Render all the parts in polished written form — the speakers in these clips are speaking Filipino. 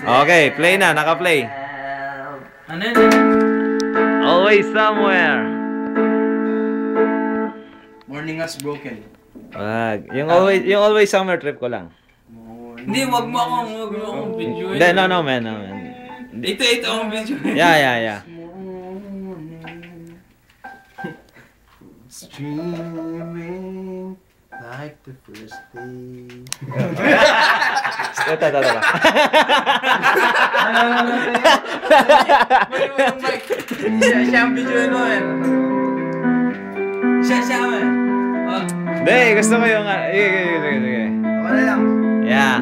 Okay, play na. Naka-play. Ano yun? Always somewhere. Morning has broken. Wag. Yung always somewhere trip ko lang. Hindi, wag mo akong video. Hindi, no, man. Ito ang video. Yeah. Streaming like the first day. Ito. Siya ang video mo eh. Siya eh. Hindi, gusto ko yung... Sige. Ako na lang. Yeah.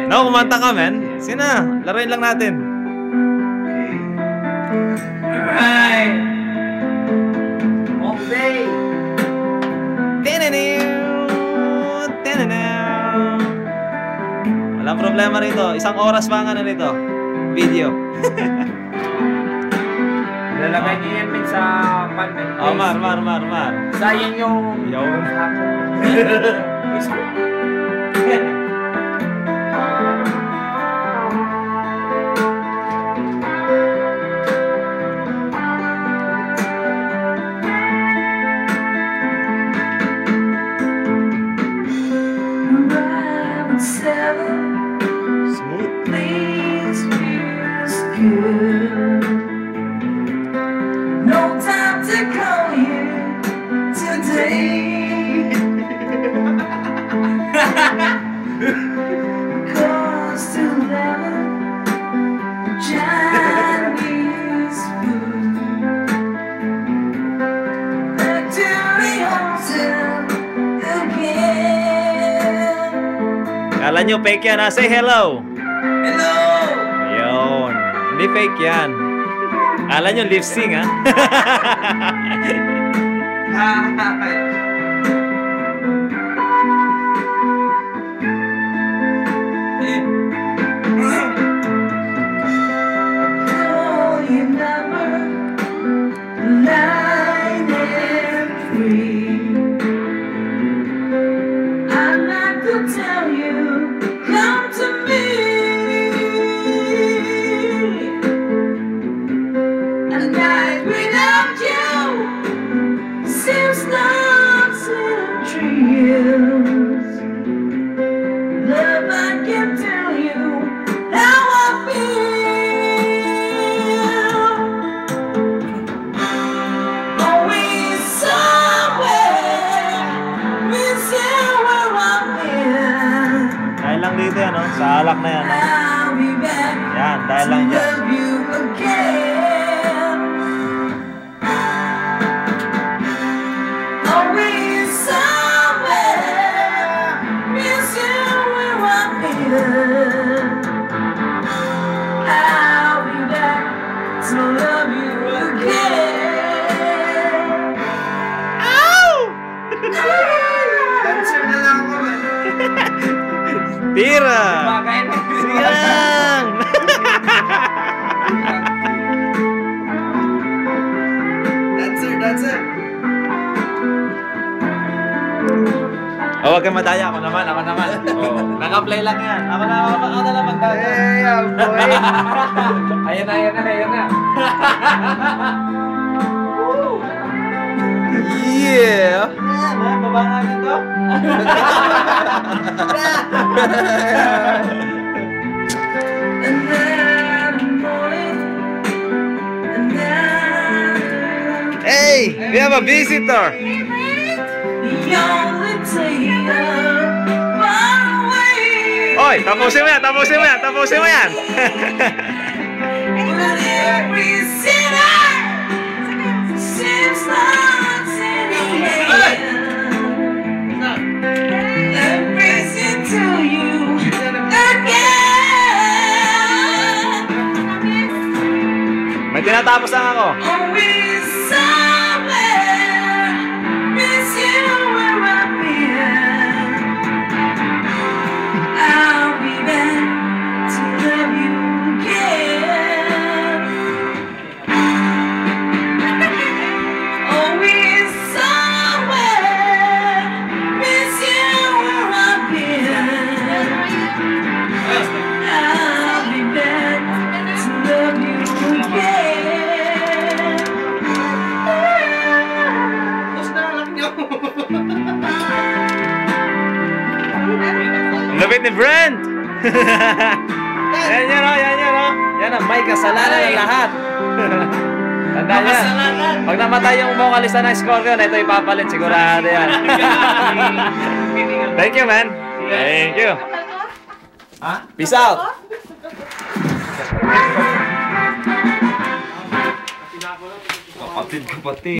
No, kumanta ka, man. Sige na, laruin lang natin. Right. All day. Walang problema rito. 1 oras pa ang ano nito. Video. Lalagay niyo yan sa pan. Oh, mar. Sayang yung... Facebook. No time to call you today. Close to 11, Chinese food. Back to the hotel again. Kala nyo fake yan, ha? Say hello. Hello! Ayun. Hindi fake yan. Kala nyo lip sync, ha? Call your number, line and free. I'd like to tell you, come to me. A night without you seems not centuries. Love, I can tell you how I feel. Always somewhere, missing where I've been. Dahil lang dito yan, no? Sa alak na yan, no? I'll be back Yan, dahil to lang dyan. love you again. Always somewhere, missing where I've been. I'll be back to love you again. Dancer na lang ako. Tira! Bakain mo. Sige lang! Dancer. Oh, wag kang madaya. Ako naman. Oh, naka-play lang yan. Ako na lang magdaya. Hey, boy. Ayan na. Yeah! Baba nga dito. And then morning, and then Hey! We have a visitor! the only tailor far away. Oy! Tapusin mo yan! But every sinner seems lost in the end. That brings it to you again. May tinatapos lang ako. Always somewhere, miss you where I've been. I'll be back to love you again. Always somewhere, miss you where I've been. I'll be back Lupit ni Brent! Yan yun o, yan yun o. Yan ang may kasalanan ng lahat. Tandaan yan. Pag namatay yung vocalista ng Scorpion, ito ipapalit. Sigurado yan. Thank you, man. Thank you. Peace out. Kapatid.